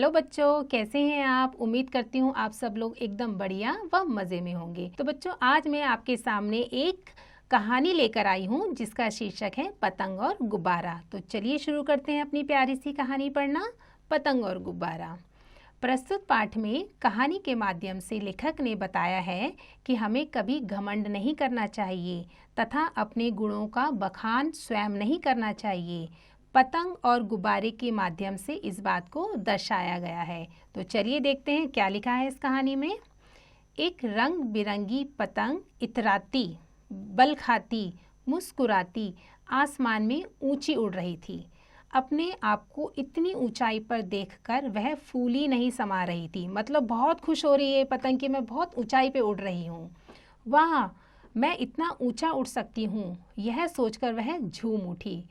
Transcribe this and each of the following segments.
Hello बच्चों, कैसे हैं आप। उम्मीद करती हूँ आप सब लोग एकदम बढ़िया व मज़े में होंगे। तो बच्चों, आज मैं आपके सामने एक कहानी लेकर आई हूँ जिसका शीर्षक है पतंग और गुब्बारा। तो चलिए शुरू करते हैं अपनी प्यारी सी कहानी पढ़ना, पतंग और गुब्बारा। प्रस्तुत पाठ में कहानी के माध्यम से लेखक ने बताया है कि हमें कभी घमंड नहीं करना चाहिए तथा अपने गुणों का बखान स्वयं नहीं करना चाहिए। पतंग और गुब्बारे के माध्यम से इस बात को दर्शाया गया है। तो चलिए देखते हैं क्या लिखा है इस कहानी में। एक रंग बिरंगी पतंग इतराती, बल खाती, मुस्कुराती आसमान में ऊंची उड़ रही थी। अपने आप को इतनी ऊंचाई पर देखकर वह फूली नहीं समा रही थी। मतलब बहुत खुश हो रही है पतंग कि मैं बहुत ऊंचाई पे उड़ रही हूँ। वाह, मैं इतना ऊंचा उड़ सकती हूँ, यह सोचकर वह झूम उठी।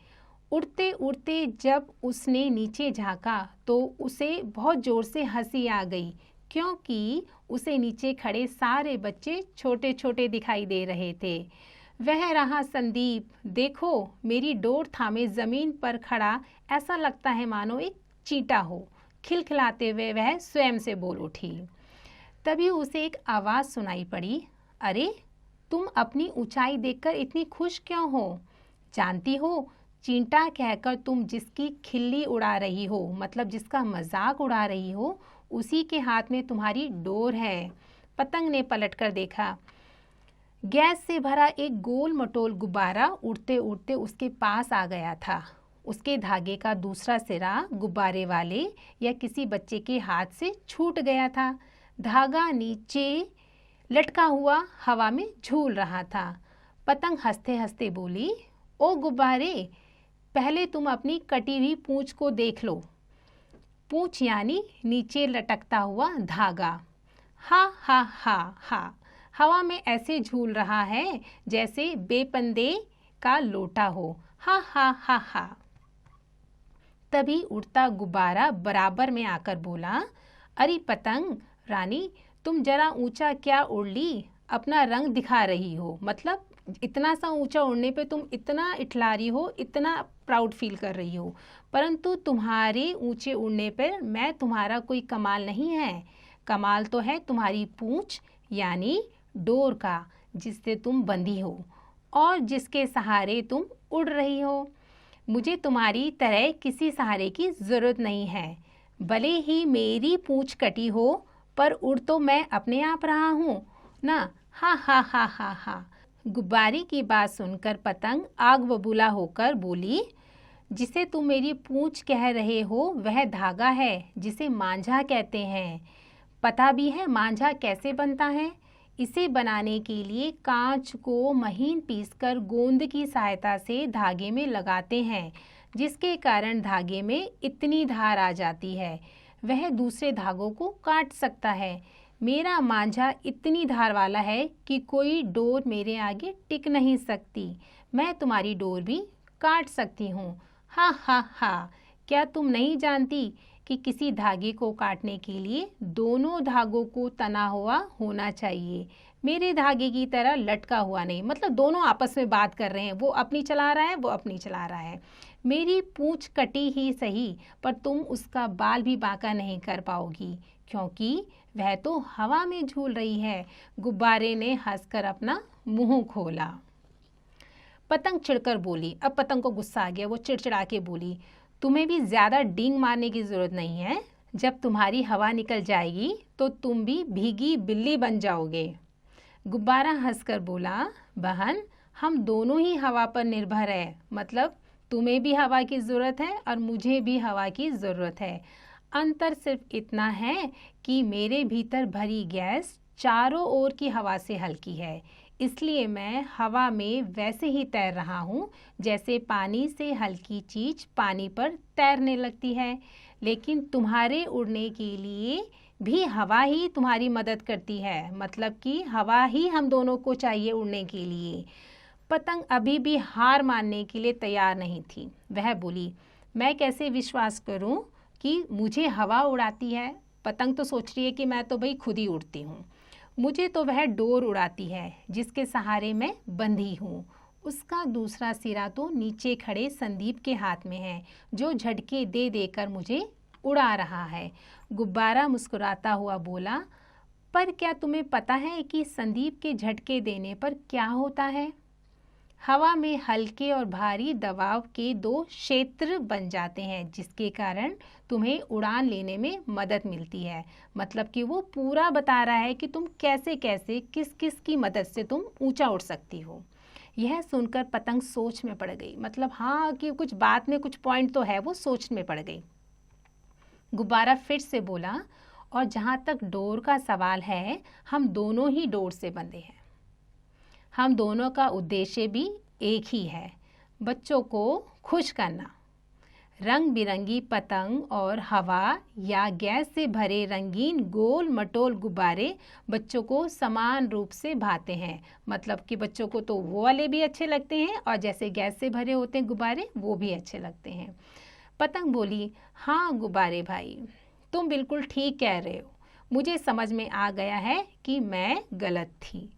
उड़ते उड़ते जब उसने नीचे झांका तो उसे बहुत ज़ोर से हंसी आ गई, क्योंकि उसे नीचे खड़े सारे बच्चे छोटे छोटे दिखाई दे रहे थे। वह रहा संदीप, देखो मेरी डोर थामे ज़मीन पर खड़ा, ऐसा लगता है मानो एक चींटा हो। खिलखिलाते हुए वह स्वयं से बोल उठी। तभी उसे एक आवाज़ सुनाई पड़ी, अरे तुम अपनी ऊंचाई देखकर इतनी खुश क्यों हो? जानती हो, चींटा कहकर तुम जिसकी खिल्ली उड़ा रही हो, मतलब जिसका मजाक उड़ा रही हो, उसी के हाथ में तुम्हारी डोर है। पतंग ने पलटकर देखा। गैस से भरा एक गोल मटोल गुब्बारा उड़ते उड़ते उसके पास आ गया था। उसके धागे का दूसरा सिरा गुब्बारे वाले या किसी बच्चे के हाथ से छूट गया था। धागा नीचे लटका हुआ हवा में झूल रहा था। पतंग हंसते हंसते बोली, ओ गुब्बारे, पहले तुम अपनी कटी हुई पूंछ को देख लो। पूंछ यानी नीचे लटकता हुआ धागा। हा हा हा हा, हवा में ऐसे झूल रहा है जैसे बेपंदे का लोटा हो। हा हा हा हा। तभी उड़ता गुब्बारा बराबर में आकर बोला, अरे पतंग रानी, तुम जरा ऊंचा क्या उड़ ली, अपना रंग दिखा रही हो। मतलब इतना सा ऊंचा उड़ने पे तुम इतना इठला रही हो, इतना प्राउड फील कर रही हो, परंतु तुम्हारे ऊंचे उड़ने पर मैं तुम्हारा कोई कमाल नहीं है। कमाल तो है तुम्हारी पूंछ यानी डोर का, जिससे तुम बंधी हो और जिसके सहारे तुम उड़ रही हो। मुझे तुम्हारी तरह किसी सहारे की ज़रूरत नहीं है। भले ही मेरी पूंछ कटी हो, पर उड़ तो मैं अपने आप रहा हूँ ना। हा हा हा हा हा। गुब्बारे की बात सुनकर पतंग आग बबूला होकर बोली, जिसे तुम मेरी पूंछ कह रहे हो वह धागा है जिसे मांझा कहते हैं। पता भी है मांझा कैसे बनता है? इसे बनाने के लिए कांच को महीन पीसकर गोंद की सहायता से धागे में लगाते हैं, जिसके कारण धागे में इतनी धार आ जाती है वह दूसरे धागों को काट सकता है। मेरा मांझा इतनी धार वाला है कि कोई डोर मेरे आगे टिक नहीं सकती। मैं तुम्हारी डोर भी काट सकती हूँ। हा हा हा। क्या तुम नहीं जानती कि किसी धागे को काटने के लिए दोनों धागों को तना हुआ होना चाहिए, मेरे धागे की तरह लटका हुआ नहीं। मतलब दोनों आपस में बात कर रहे हैं, वो अपनी चला रहा है, वो अपनी चला रहा है। मेरी पूंछ कटी ही सही, पर तुम उसका बाल भी बांका नहीं कर पाओगी, क्योंकि वह तो हवा में झूल रही है। गुब्बारे ने हंसकर अपना मुंह खोला। पतंग चिढ़कर बोली। अब पतंग को गुस्सा आ गया, वो चिड़चिड़ा के बोली, तुम्हें भी ज़्यादा डींग मारने की ज़रूरत नहीं है। जब तुम्हारी हवा निकल जाएगी तो तुम भी भीगी बिल्ली बन जाओगे। गुब्बारा हंसकर बोला, बहन हम दोनों ही हवा पर निर्भर है। मतलब तुम्हें भी हवा की ज़रूरत है और मुझे भी हवा की ज़रूरत है। अंतर सिर्फ इतना है कि मेरे भीतर भरी गैस चारों ओर की हवा से हल्की है, इसलिए मैं हवा में वैसे ही तैर रहा हूँ जैसे पानी से हल्की चीज़ पानी पर तैरने लगती है। लेकिन तुम्हारे उड़ने के लिए भी हवा ही तुम्हारी मदद करती है। मतलब कि हवा ही हम दोनों को चाहिए उड़ने के लिए। पतंग अभी भी हार मानने के लिए तैयार नहीं थी। वह बोली, मैं कैसे विश्वास करूं कि मुझे हवा उड़ाती है? पतंग तो सोच रही है कि मैं तो भाई खुद ही उड़ती हूँ। मुझे तो वह डोर उड़ाती है जिसके सहारे मैं बंधी हूँ। उसका दूसरा सिरा तो नीचे खड़े संदीप के हाथ में है, जो झटके दे देकर मुझे उड़ा रहा है। गुब्बारा मुस्कुराता हुआ बोला, पर क्या तुम्हें पता है कि संदीप के झटके देने पर क्या होता है? हवा में हल्के और भारी दबाव के दो क्षेत्र बन जाते हैं, जिसके कारण तुम्हें उड़ान लेने में मदद मिलती है। मतलब कि वो पूरा बता रहा है कि तुम कैसे कैसे किस किस की मदद से तुम ऊंचा उड़ सकती हो। यह सुनकर पतंग सोच में पड़ गई। मतलब हाँ, कि कुछ बात में कुछ पॉइंट तो है, वो सोच में पड़ गई। गुब्बारा फिर से बोला, और जहाँ तक डोर का सवाल है, हम दोनों ही डोर से बंधे हैं। हम दोनों का उद्देश्य भी एक ही है, बच्चों को खुश करना। रंग बिरंगी पतंग और हवा या गैस से भरे रंगीन गोल मटोल गुब्बारे बच्चों को समान रूप से भाते हैं। मतलब कि बच्चों को तो वो वाले भी अच्छे लगते हैं, और जैसे गैस से भरे होते हैं गुब्बारे, वो भी अच्छे लगते हैं। पतंग बोली, हाँ गुब्बारे भाई, तुम बिल्कुल ठीक कह रहे हो। मुझे समझ में आ गया है कि मैं गलत थी।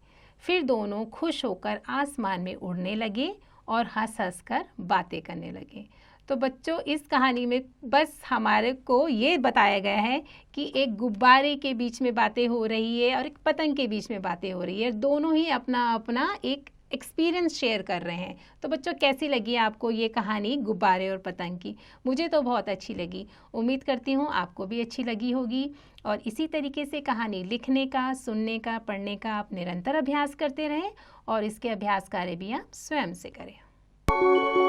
फिर दोनों खुश होकर आसमान में उड़ने लगे और हंस हंस कर बातें करने लगे। तो बच्चों, इस कहानी में बस हमारे को ये बताया गया है कि एक गुब्बारे के बीच में बातें हो रही है और एक पतंग के बीच में बातें हो रही है। दोनों ही अपना अपना एक एक्सपीरियंस शेयर कर रहे हैं। तो बच्चों, कैसी लगी आपको ये कहानी गुब्बारे और पतंग की? मुझे तो बहुत अच्छी लगी। उम्मीद करती हूँ आपको भी अच्छी लगी होगी। और इसी तरीके से कहानी लिखने का, सुनने का, पढ़ने का आप निरंतर अभ्यास करते रहें, और इसके अभ्यास कार्य भी आप स्वयं से करें।